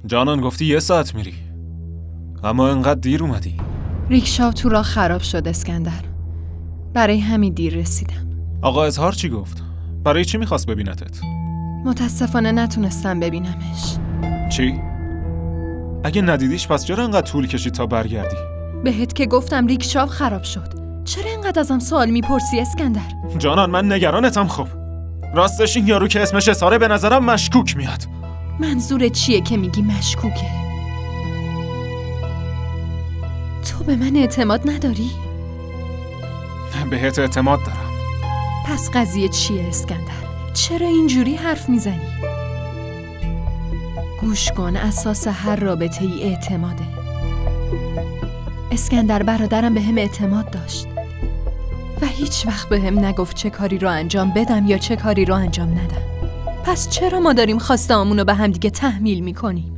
جانان گفتی 1 ساعت میری، اما انقدر دیر اومدی. ریکشا تو راه خراب شد اسکندر، برای همین دیر رسیدم. آقا اظهار چی گفت؟ برای چی میخواست ببینتت؟ متاسفانه نتونستم ببینمش. چی؟ اگه ندیدیش پس چرا انقدر طول کشید تا برگردی؟ بهت که گفتم ریکشا خراب شد. چرا اینقدر ازم سوال میپرسی اسکندر؟ جانان من نگرانتم. خب راستش این یارو که اسمش اساره به نظرم مشکوک میاد. منظور چیه که میگی مشکوکه؟ تو به من اعتماد نداری؟ بهت اعتماد دارم. پس قضیه چیه اسکندر؟ چرا اینجوری حرف میزنی؟ گوش کن، اساس هر رابطه ای اعتماده. اسکندر برادرم به هم اعتماد داشت و هیچ وقت به هم نگفت چه کاری رو انجام بدم یا چه کاری رو انجام ندم. پس چرا ما داریم خواسته‌هامون رو به هم دیگه تحمیل میکنیم؟